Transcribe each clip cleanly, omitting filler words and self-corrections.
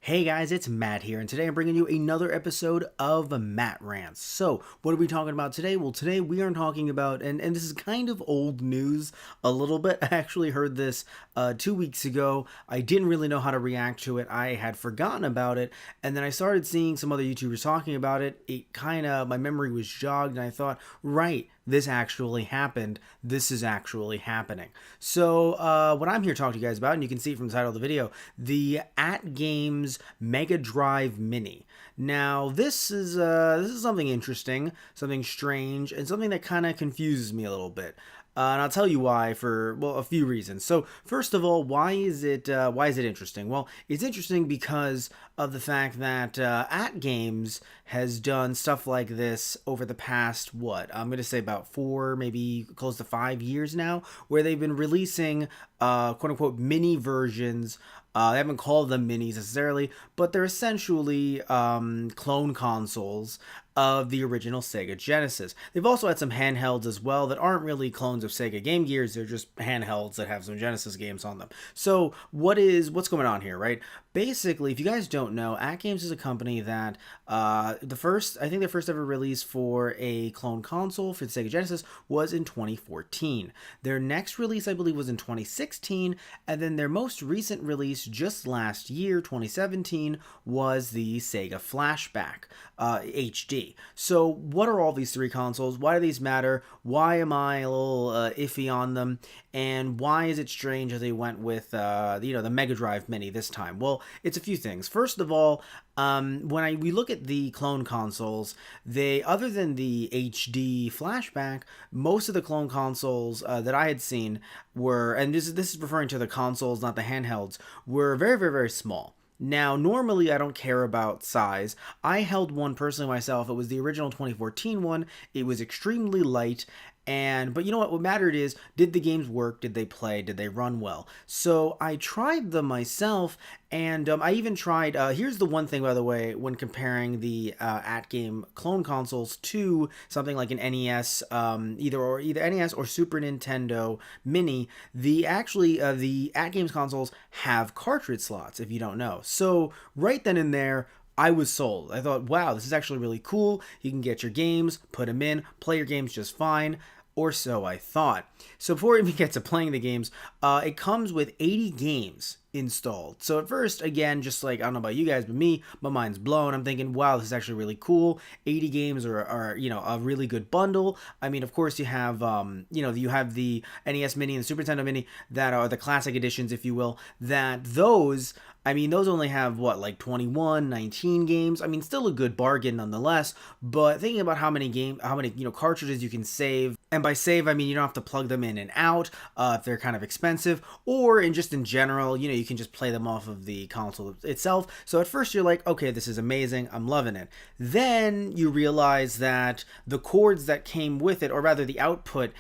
Hey guys, it's Matt here, and today I'm bringing you another episode of Matt Rants. So, what are we talking about today? Well, today we are talking about, and this is kind of old news a little bit. I actually heard this 2 weeks ago. I didn't really know how to react to it. I had forgotten about it, and then I started seeing some other YouTubers talking about it. My memory was jogged, and I thought, right, this actually happened. This is actually happening. So, what I'm here to talk to you guys about, and you can see from the title of the video, the AtGames Mega Drive Mini. Now, this is something interesting, something strange, and something that kind of confuses me a little bit. And I'll tell you why for, well, a few reasons. So first of all, why is it interesting? Well, it's interesting because of the fact that AtGames has done stuff like this over the past, I'm going to say about 4, maybe close to 5 years now, where they've been releasing quote unquote mini versions. They haven't called them minis necessarily, but they're essentially clone consoles of the original Sega Genesis. They've also had some handhelds as well that aren't really clones of Sega Game Gears. They're just handhelds that have some Genesis games on them. So what's going on here, right? Basically, if you guys don't know, AtGames is a company that I think their first ever release for a clone console for the Sega Genesis was in 2014. Their next release, I believe, was in 2016, and then their most recent release just last year, 2017, was the Sega Flashback HD. So what are all these three consoles? Why do these matter? Why am I a little iffy on them? And why is it strange that they went with the Mega Drive Mini this time? Well, it's a few things. First of all, we look at the clone consoles, other than the HD flashback, most of the clone consoles that I had seen were, and this is referring to the consoles, not the handhelds, were very, very, very small. Now, normally I don't care about size. I held one personally myself. It was the original 2014 one. It was extremely light. But you know what mattered is, did the games work? Did they play? Did they run well? So I tried them myself, and I even tried, here's the one thing, by the way, when comparing the AtGame clone consoles to something like an NES, either NES or Super Nintendo Mini, the AtGames consoles have cartridge slots, if you don't know. So right then and there, I was sold. I thought, wow, this is actually really cool. You can get your games, put them in, play your games just fine. Or so I thought. So before we even get to playing the games, it comes with 80 games installed. So at first, again, just like, I don't know about you guys, but me, my mind's blown. I'm thinking, wow, this is actually really cool. 80 games are a really good bundle. I mean, of course, you have you have the NES Mini and the Super Nintendo Mini that are the classic editions, if you will, those only have, 19 games. I mean, still a good bargain nonetheless, but thinking about how many cartridges you can save, and by save, I mean, you don't have to plug them in and out if they're kind of expensive, or in general, you can just play them off of the console itself. So at first you're like, okay, this is amazing, I'm loving it. Then you realize that the cords that came with it, or rather the output,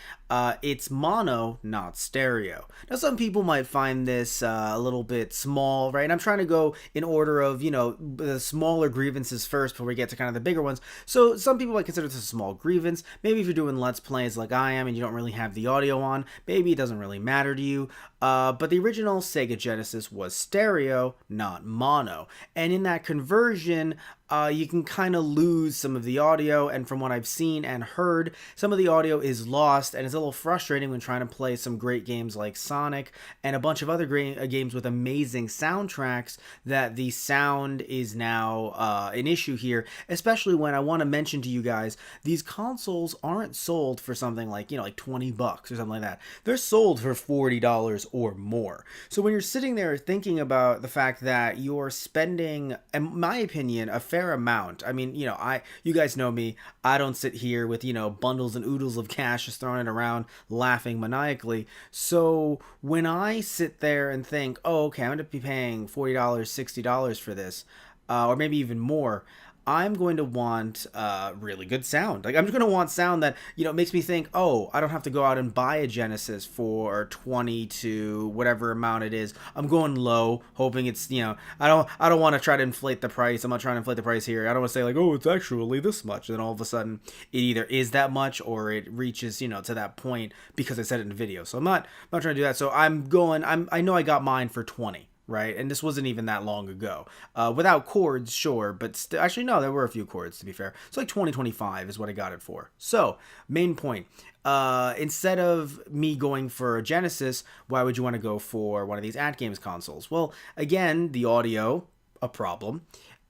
it's mono, not stereo. Now, some people might find this a little bit small, right? And I'm trying to go in order of, the smaller grievances first before we get to kind of the bigger ones. So some people might consider this a small grievance. Maybe if you're doing Let's Plays like I am and you don't really have the audio on, maybe it doesn't really matter to you. But the original Sega Genesis was stereo, not mono. And in that conversion, you can kind of lose some of the audio, and from what I've seen and heard, some of the audio is lost, and it's a little frustrating when trying to play some great games like Sonic and a bunch of other great games with amazing soundtracks, that the sound is now an issue here, especially when I want to mention to you guys, these consoles aren't sold for something like, like $20 or something like that. They're sold for $40 or more. So when you're sitting there thinking about the fact that you're spending, in my opinion, a fair amount. I mean, you guys know me. I don't sit here with, bundles and oodles of cash just throwing it around, laughing maniacally. So when I sit there and think, oh, okay, I'm going to be paying $40, $60 for this, or maybe even more, I'm going to want really good sound. Like, I'm just going to want sound that, makes me think, oh, I don't have to go out and buy a Genesis for 20 to whatever amount it is. I'm going low, hoping it's, I don't want to try to inflate the price. I'm not trying to inflate the price here. I don't want to say like, oh, it's actually this much. And then all of a sudden it either is that much or it reaches, to that point because I said it in the video. So I'm not trying to do that. So I know I got mine for 20. right? And this wasn't even that long ago. Without cords, sure, but actually, no, there were a few cords, to be fair. So like 2025 is what I got it for. So, main point. Instead of me going for a Genesis, why would you want to go for one of these AtGames consoles? Well, again, the audio, a problem.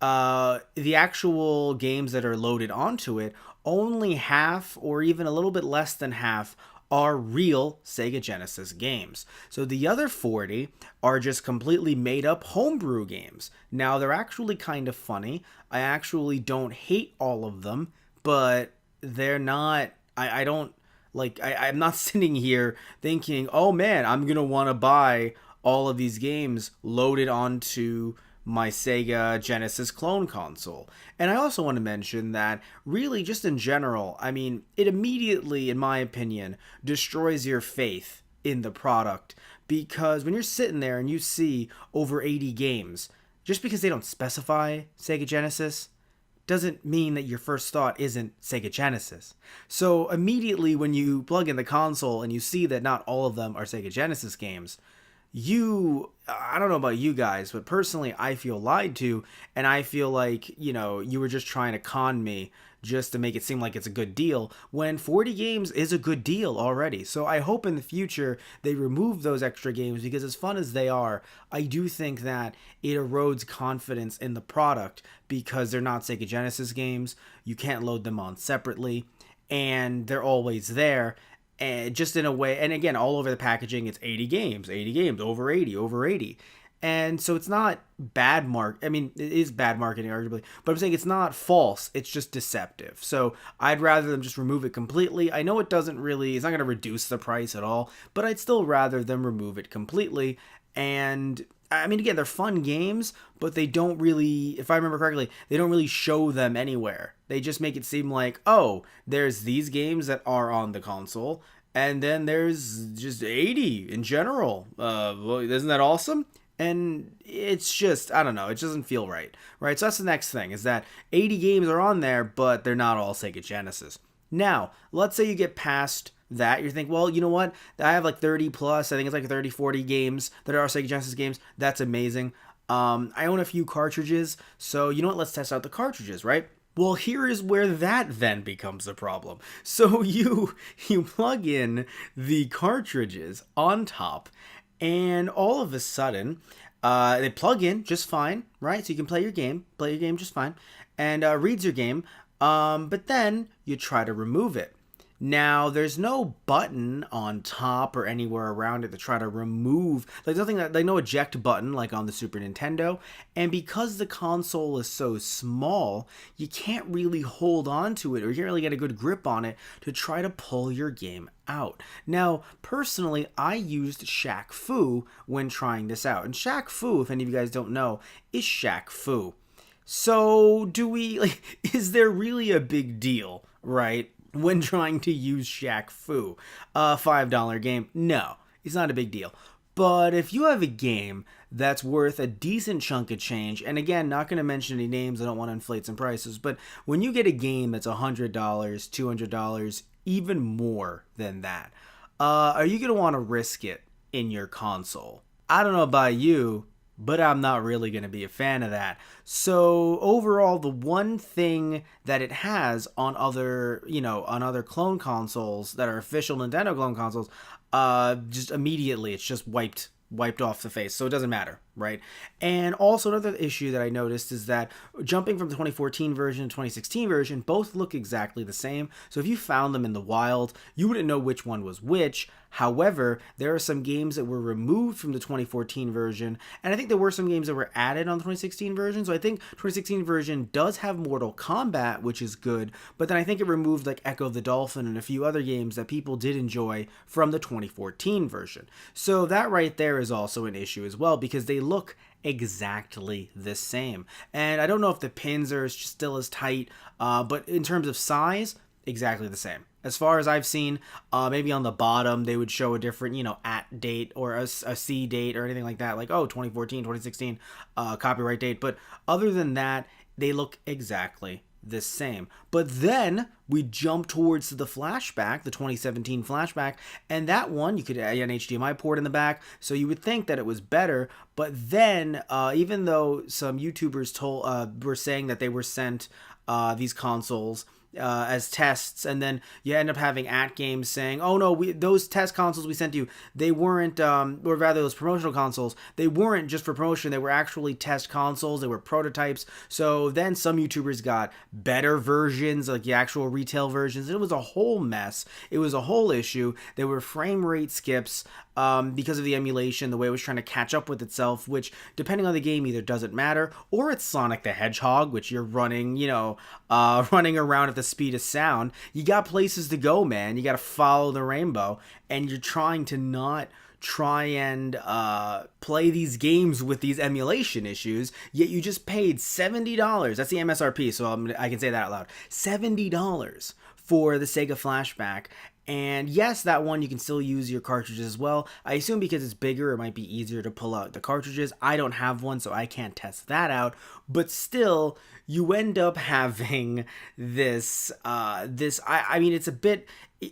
The actual games that are loaded onto it, only half or even a little bit less than half are real Sega Genesis games. So the other 40 are just completely made up homebrew games. Now, they're actually kind of funny. I actually don't hate all of them, but they're not, I don't, like, I'm not sitting here thinking, oh man, I'm going to want to buy all of these games loaded onto my Sega Genesis clone console. And I also want to mention that really just in general, I mean, it immediately, in my opinion, destroys your faith in the product, because when you're sitting there and you see over 80 games, just because they don't specify Sega Genesis doesn't mean that your first thought isn't Sega Genesis. So immediately when you plug in the console and you see that not all of them are Sega Genesis games, I don't know about you guys, but personally, I feel lied to, and I feel like, you were just trying to con me just to make it seem like it's a good deal, when 40 games is a good deal already. So I hope in the future they remove those extra games, because as fun as they are, I do think that it erodes confidence in the product, because they're not Sega Genesis games, you can't load them on separately, and they're always there. And just in a way, and again, all over the packaging, it's 80 games, over 80. And so it's not bad I mean, it is bad marketing, arguably, but I'm saying it's not false, it's just deceptive. So I'd rather them just remove it completely. I know it's not going to reduce the price at all, but I'd still rather them remove it completely. And I mean, again, they're fun games, but they don't really, if I remember correctly, they don't really show them anywhere. They just make it seem like, oh, there's these games that are on the console, and then there's just 80 in general. Well, isn't that awesome? And it's just, I don't know, it doesn't feel right, right? So that's the next thing, is that 80 games are on there, but they're not all Sega Genesis. Now, let's say you get past that, you think, well, you know what, I have like 30 plus, I think it's like 30, 40 games that are Sega Genesis games. That's amazing. I own a few cartridges, so you know what, let's test out the cartridges, right? Well, here is where that then becomes a problem. So you plug in the cartridges on top, and all of a sudden, they plug in just fine, right? So you can play your game just fine, and reads your game, but then you try to remove it. Now, there's no button on top or anywhere around it to try to remove, like no eject button like on the Super Nintendo. And because the console is so small, you can't really hold on to it, or you can't really get a good grip on it to try to pull your game out. Now, personally, I used Shaq Fu when trying this out. And Shaq Fu, if any of you guys don't know, is Shaq Fu. So, is there really a big deal, right, when trying to use Shaq Fu? A $5 game? No, it's not a big deal. But if you have a game that's worth a decent chunk of change, and again, not going to mention any names, I don't want to inflate some prices, but when you get a game that's $100, $200, even more than that, are you going to want to risk it in your console? I don't know about you, but I'm not really going to be a fan of that. So overall, the one thing that it has on other clone consoles that are official Nintendo clone consoles, just immediately it's just wiped off the face, so it doesn't matter, right? And also another issue that I noticed is that jumping from the 2014 version to 2016 version, both look exactly the same. So if you found them in the wild, you wouldn't know which one was which. However, there are some games that were removed from the 2014 version, and I think there were some games that were added on the 2016 version. So I think 2016 version does have Mortal Kombat, which is good, but then I think it removed like Echo the Dolphin and a few other games that people did enjoy from the 2014 version. So that right there is also an issue as well, because they look exactly the same. And I don't know if the pins are still as tight, but in terms of size, exactly the same. As far as I've seen, maybe on the bottom they would show a different, at date or a C date or anything like that, like, 2014, 2016, copyright date. But other than that, they look exactly the same. But then we jump towards the flashback, the 2017 flashback, and that one you could add an HDMI port in the back, so you would think that it was better. But then, even though some YouTubers were saying that they were sent these consoles as tests, and then you end up having AtGames saying, "Oh no, those test consoles we sent you, they weren't, or rather those promotional consoles, they weren't just for promotion. They were actually test consoles. They were prototypes." So then some YouTubers got better versions, like the actual retail versions. It was a whole mess. It was a whole issue. There were frame rate skips. Because of the emulation, the way it was trying to catch up with itself, which, depending on the game, either doesn't matter, or it's Sonic the Hedgehog, which you're running, running around at the speed of sound. You got places to go, man. You got to follow the rainbow, and you're trying to not try and play these games with these emulation issues, yet you just paid $70. That's the MSRP, so I can say that out loud. $70 for the Sega Flashback. And yes, that one you can still use your cartridges as well. I assume because it's bigger, it might be easier to pull out the cartridges. I don't have one, so I can't test that out. But still, you end up having this. I mean, it's a bit.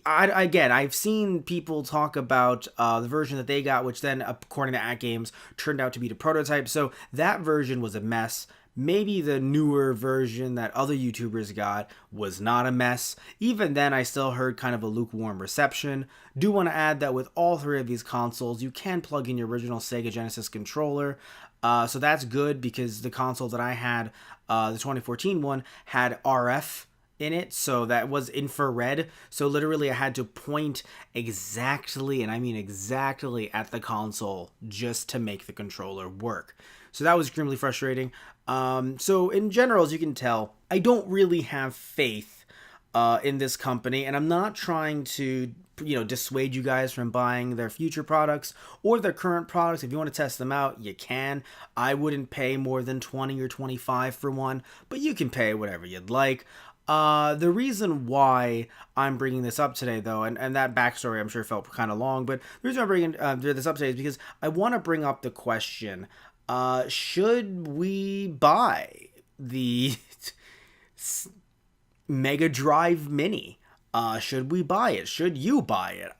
Again, I've seen people talk about the version that they got, which then, according to AtGames, turned out to be the prototype. So that version was a mess. Maybe the newer version that other YouTubers got was not a mess. Even then, I still heard kind of a lukewarm reception. Do want to add that with all three of these consoles, you can plug in your original Sega Genesis controller. So that's good, because the console that I had, the 2014 one, had RF in it, so that was infrared. So literally I had to point exactly, and I mean exactly, at the console just to make the controller work. So that was extremely frustrating. So in general, as you can tell, I don't really have faith in this company, and I'm not trying to dissuade you guys from buying their future products or their current products. If you want to test them out, you can. I wouldn't pay more than $20 or $25 for one, but you can pay whatever you'd like. The reason why I'm bringing this up today, though, and that backstory I'm sure felt kind of long, but the reason I'm bringing this up today is because I want to bring up the question, should we buy the Mega Drive Mini? Should we buy it? Should you buy it?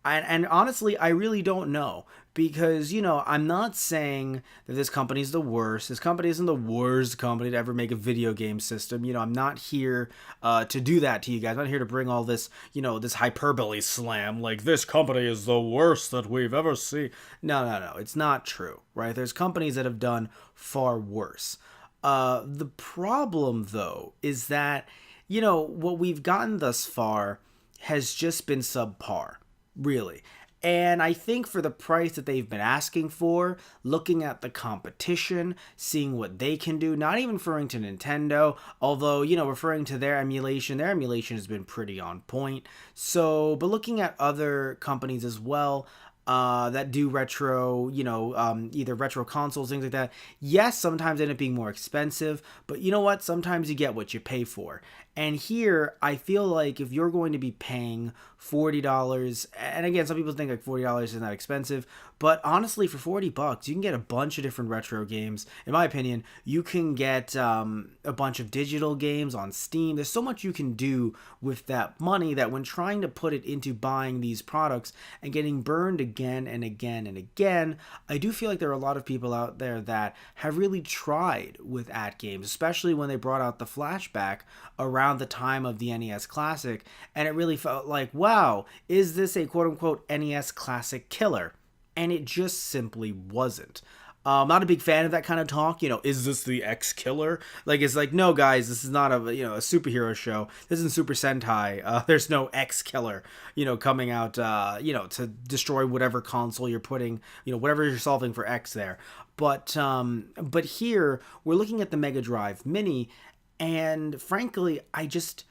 And honestly, I really don't know, because, I'm not saying that this company is the worst. This company isn't the worst company to ever make a video game system. I'm not here to do that to you guys. I'm not here to bring all this, this hyperbole slam, like this company is the worst that we've ever seen. No. It's not true, right? There's companies that have done far worse. The problem, though, is that, what we've gotten thus far has just been subpar, really. And I think for the price that they've been asking for, looking at the competition, seeing what they can do, not even referring to Nintendo, although, referring to their emulation has been pretty on point. So, but looking at other companies as well, that do retro, either retro consoles, things like that. Yes, sometimes they end up being more expensive, but you know what? Sometimes you get what you pay for. And here, I feel like if you're going to be paying $40, and again, some people think like $40 is not expensive, but honestly, for $40, you can get a bunch of different retro games. In my opinion, you can get a bunch of digital games on Steam. There's so much you can do with that money that when trying to put it into buying these products and getting burned again and again and again, I do feel like there are a lot of people out there that have really tried with AtGames, especially when they brought out the flashback around the time of the NES Classic, and it really felt like, wow, is this a quote-unquote NES Classic killer? And it just simply wasn't. I'm not a big fan of that kind of talk. Is this the X killer? Like, it's like, no, guys, this is not a superhero show. This isn't Super Sentai. There's no X killer, coming out, to destroy whatever console you're putting, whatever you're solving for X there. But here we're looking at the Mega Drive Mini, and frankly, I just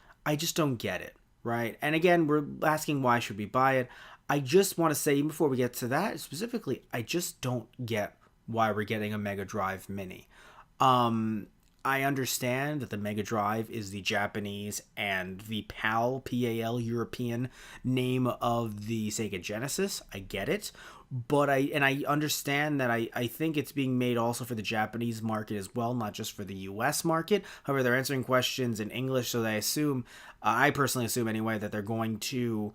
don't get it, right? And again, we're asking, why should we buy it? I just want to say, even before we get to that specifically, I just don't get why we're getting a Mega Drive Mini. I understand that the Mega Drive is the Japanese and the PAL, PAL, European name of the Sega Genesis. I get it. But I understand that I think it's being made also for the Japanese market as well, not just for the US market. However, they're answering questions in English, so they assume, I personally assume anyway, that they're going to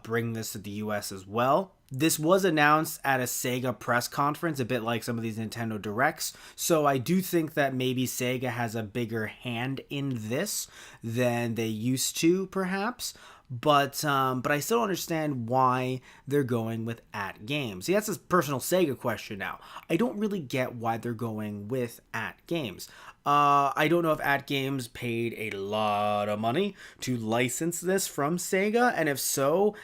bring this to the US as well. This was announced at a Sega press conference, a bit like some of these Nintendo Directs. So I do think that maybe Sega has a bigger hand in this than they used to, perhaps. But I still understand why they're going with AtGames. See, that's a personal Sega question now. I don't really get why they're going with AtGames. I don't know if AtGames paid a lot of money to license this from Sega, and if so,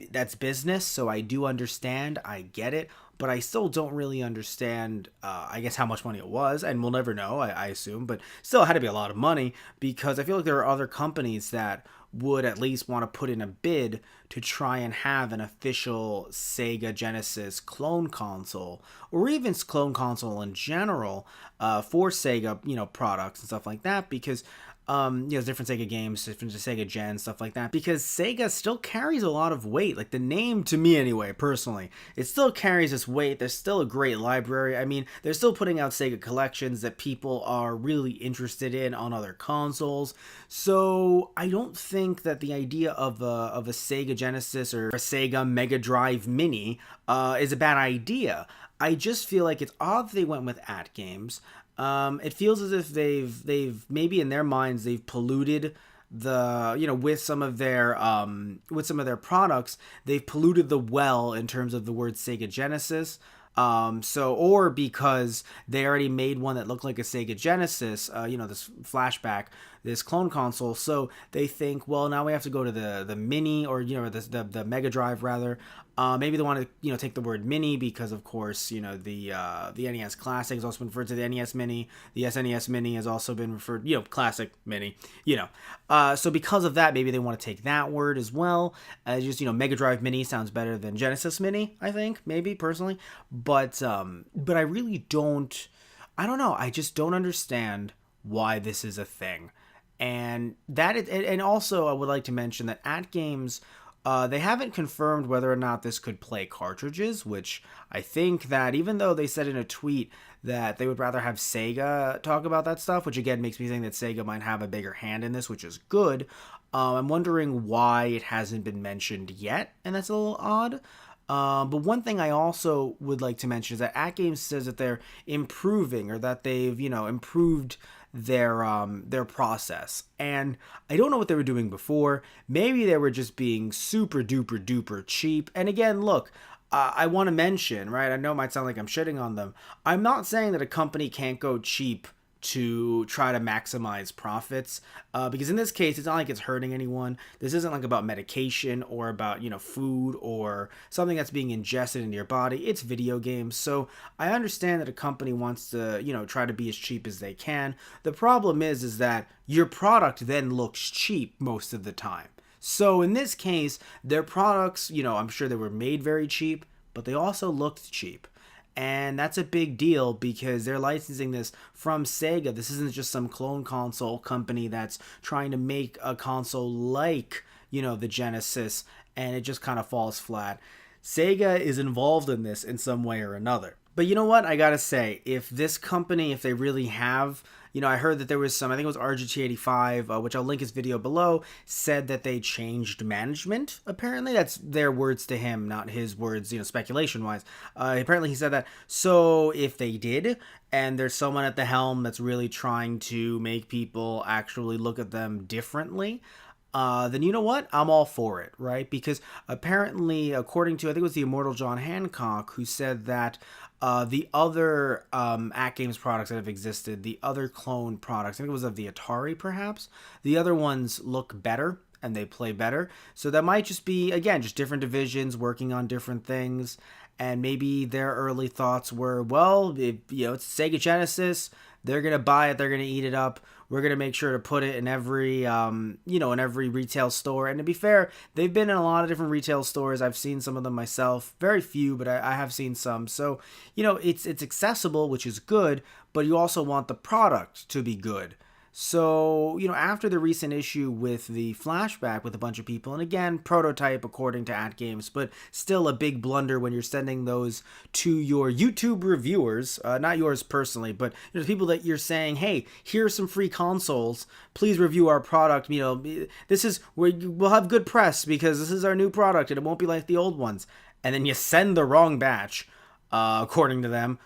that's business, so I do understand. I get it, but I still don't really understand, I guess, how much money it was, and we'll never know, I assume, but still it had to be a lot of money, because I feel like there are other companies that would at least want to put in a bid to try and have an official Sega Genesis clone console, or even clone console in general, for Sega, products and stuff like that, because different Sega games, different Sega Gen, stuff like that, because Sega still carries a lot of weight. Like, the name, to me anyway, personally, it still carries its weight. There's still a great library. I mean, they're still putting out Sega collections that people are really interested in on other consoles. So I don't think that the idea of a Sega Genesis or a Sega Mega Drive Mini is a bad idea. I just feel like it's odd that they went with AtGames. It feels as if they've maybe in their minds they've polluted with some of their products, they've polluted the well in terms of the word Sega Genesis. Or because they already made one that looked like a Sega Genesis, this flashback, this clone console. So they think, well, now we have to go to the Mini, or the Mega Drive rather. Maybe they want to take the word Mini because, of course, the NES Classic has also been referred to the NES Mini. The SNES Mini has also been referred, Classic Mini. So because of that, maybe they want to take that word as well. Mega Drive Mini sounds better than Genesis Mini, I think, maybe personally. But I really don't. I don't know. I just don't understand why this is a thing. And and also I would like to mention that AtGames, they haven't confirmed whether or not this could play cartridges, which I think that even though they said in a tweet that they would rather have Sega talk about that stuff, which again makes me think that Sega might have a bigger hand in this, which is good. I'm wondering why it hasn't been mentioned yet, and that's a little odd. But one thing I also would like to mention is that AtGames says that they're improving, or that they've, improved their process. And I don't know what they were doing before. Maybe they were just being super duper duper cheap. And again, look, I want to mention, right? I know it might sound like I'm shitting on them. I'm not saying that a company can't go cheap to try to maximize profits, because in this case it's not like it's hurting anyone. This isn't like about medication or about food or something that's being ingested into your body. It's video games, so I understand that a company wants to try to be as cheap as they can. The problem is that your product then looks cheap most of the time. So in this case, their products, I'm sure they were made very cheap, but they also looked cheap. And that's a big deal because they're licensing this from Sega. This isn't just some clone console company that's trying to make a console like, the Genesis, and it just kind of falls flat. Sega is involved in this in some way or another. But you know what? I gotta say, if this company, if they really have, I heard that there was I think it was RGT85, which I'll link his video below, said that they changed management. Apparently, that's their words to him, not his words, speculation-wise. Apparently, he said that. So, if they did, and there's someone at the helm that's really trying to make people actually look at them differently, then you know what? I'm all for it, right? Because apparently, according to, I think it was the immortal John Hancock, who said that the other AtGames products that have existed, the other clone products, I think it was of the Atari perhaps, the other ones look better and they play better. So that might just be, again, just different divisions working on different things. and maybe their early thoughts were, well, it's Sega Genesis, they're gonna buy it, they're gonna eat it up. We're gonna make sure to put it in every, in every retail store. And to be fair, they've been in a lot of different retail stores. I've seen some of them myself, very few, but I have seen some. So, it's accessible, which is good, but you also want the product to be good. So, after the recent issue with the flashback with a bunch of people, and again, prototype according to AtGames, but still a big blunder when you're sending those to your YouTube reviewers, not yours personally, but the people that you're saying, hey, here's some free consoles, please review our product. This is where we'll have good press because this is our new product and it won't be like the old ones. And then you send the wrong batch. According to them,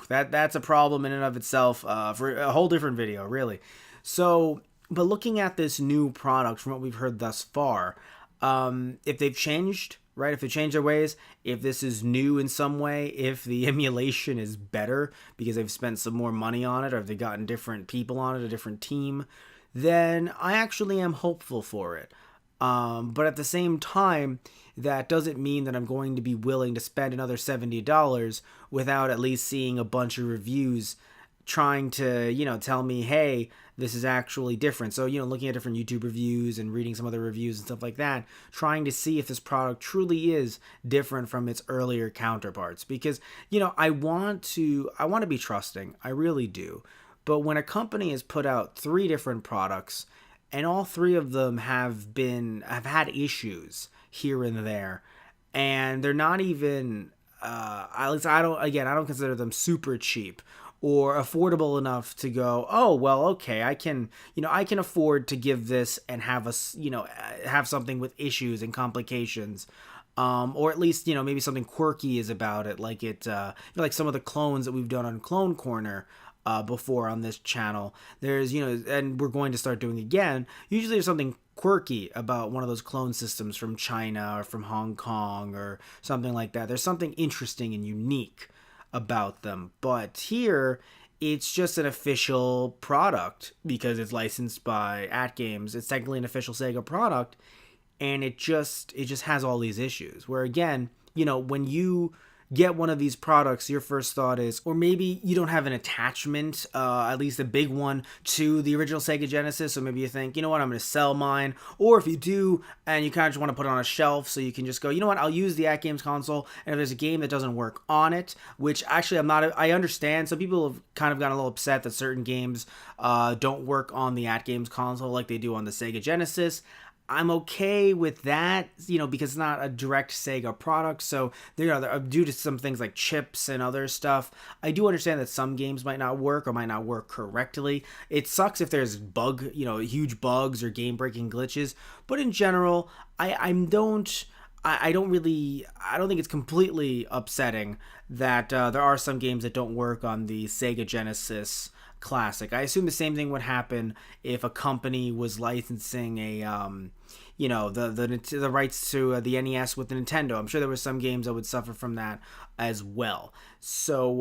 that's a problem in and of itself, for a whole different video, really. So, but looking at this new product from what we've heard thus far, if they've changed, right? If they changed their ways, if this is new in some way, if the emulation is better because they've spent some more money on it, or if they've gotten different people on it, a different team, then I actually am hopeful for it. But at the same time, that doesn't mean that I'm going to be willing to spend another $70 without at least seeing a bunch of reviews trying to, tell me, hey, this is actually different. So, looking at different YouTube reviews and reading some other reviews and stuff like that, trying to see if this product truly is different from its earlier counterparts. Because, I want to be trusting. I really do. But when a company has put out 3 different products and all 3 of them have had issues here and there, and they're not even, at least I don't consider them super cheap or affordable enough to go, oh, well, okay, I can afford to give this and have have something with issues and complications. Or at least, maybe something quirky is about it, like like some of the clones that we've done on Clone Corner before on this channel. There's, and we're going to start doing again. Usually there's something quirky about one of those clone systems from China or from Hong Kong or something like that. There's something interesting and unique about them. But here, it's just an official product because it's licensed by AtGames. It's technically an official Sega product, and it just has all these issues. Where again, when you get one of these products, your first thought is, or maybe you don't have an attachment, at least a big one, to the original Sega Genesis, so maybe you think, I'm going to sell mine, or if you do, and you kind of just want to put it on a shelf, so you can just go, I'll use the AtGames console, and if there's a game that doesn't work on it, which actually I understand, some people have kind of gotten a little upset that certain games don't work on the AtGames console like they do on the Sega Genesis. I'm okay with that, because it's not a direct Sega product. So, due to some things like chips and other stuff, I do understand that some games might not work or might not work correctly. It sucks if there's huge bugs or game-breaking glitches. But in general, I don't think it's completely upsetting that there are some games that don't work on the Sega Genesis Classic. I assume the same thing would happen if a company was licensing a the rights to the NES with the Nintendo. I'm sure there were some games that would suffer from that as well. So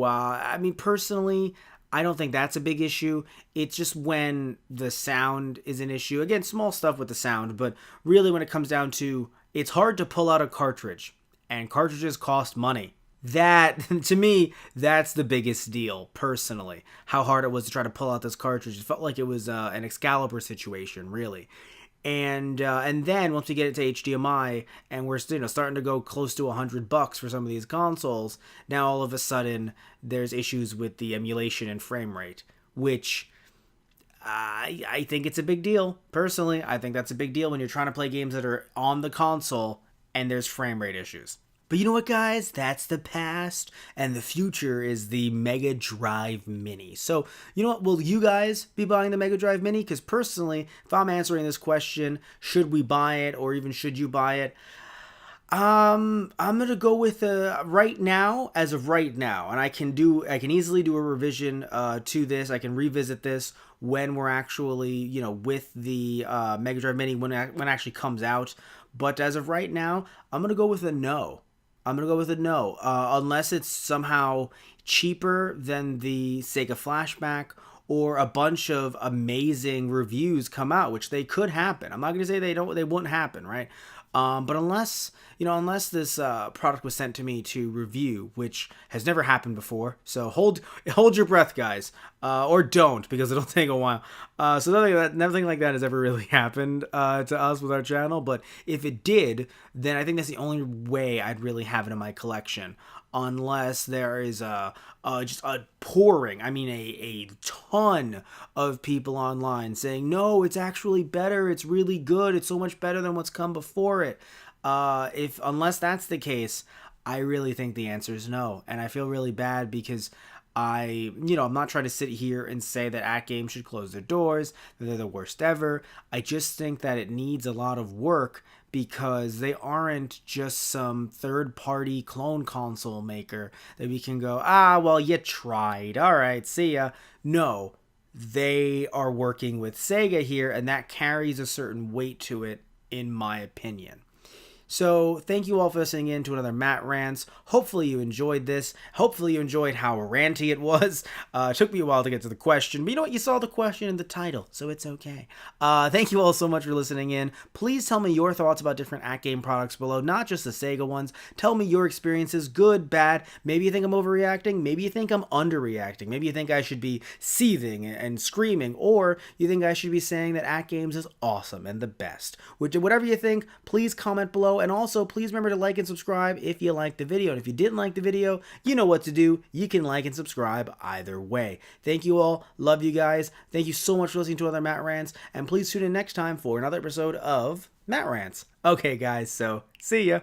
personally, I don't think that's a big issue. It's just when the sound is an issue. Again, small stuff with the sound, but really when it comes down to, it's hard to pull out a cartridge, and cartridges cost money. That, to me, that's the biggest deal, personally. How hard it was to try to pull out this cartridge. It felt like it was an Excalibur situation, really. And then once we get it to HDMI, and we're starting to go close to $100 for some of these consoles, now all of a sudden there's issues with the emulation and frame rate, which I think it's a big deal. Personally, I think that's a big deal when you're trying to play games that are on the console and there's frame rate issues. But you know what, guys? That's the past, and the future is the Mega Drive Mini. So, you know what? Will you guys be buying the Mega Drive Mini? Because personally, if I'm answering this question, should we buy it, or even should you buy it? I'm gonna go with right now, as of right now, and I can easily do a revision to this. I can revisit this when we're actually, with the Mega Drive Mini when it actually comes out. But as of right now, I'm gonna go with a no. Unless it's somehow cheaper than the Sega Flashback, or a bunch of amazing reviews come out, which they could happen. I'm not going to say they won't happen, right? But unless this product was sent to me to review, which has never happened before, so hold your breath, guys, or don't, because it'll take a while. So nothing like that has ever really happened to us with our channel. But if it did, then I think that's the only way I'd really have it in my collection, unless there is just a pouring, I mean a ton of people online saying, no, it's actually better, it's really good, it's so much better than what's come before it. If Unless that's the case, I really think the answer is no. And I feel really bad because I'm not trying to sit here and say that AtGames should close their doors, that they're the worst ever. I just think that it needs a lot of work because they aren't just some third-party clone console maker that we can go, well, you tried. All right, see ya. No, they are working with Sega here, and that carries a certain weight to it, in my opinion. So thank you all for listening in to another Matt Rants. Hopefully you enjoyed this. Hopefully you enjoyed how ranty it was. It took me a while to get to the question, but you know what? You saw the question in the title, so it's okay. Thank you all so much for listening in. Please tell me your thoughts about different AtGame products below, not just the Sega ones. Tell me your experiences, good, bad. Maybe you think I'm overreacting. Maybe you think I'm underreacting. Maybe you think I should be seething and screaming, or you think I should be saying that AtGames is awesome and the best. Whatever you think, please comment below. And also, please remember to like and subscribe if you liked the video. And if you didn't like the video, you know what to do. You can like and subscribe either way. Thank you all. Love you guys. Thank you so much for listening to other Matt Rants. And please tune in next time for another episode of Matt Rants. Okay, guys, so see ya.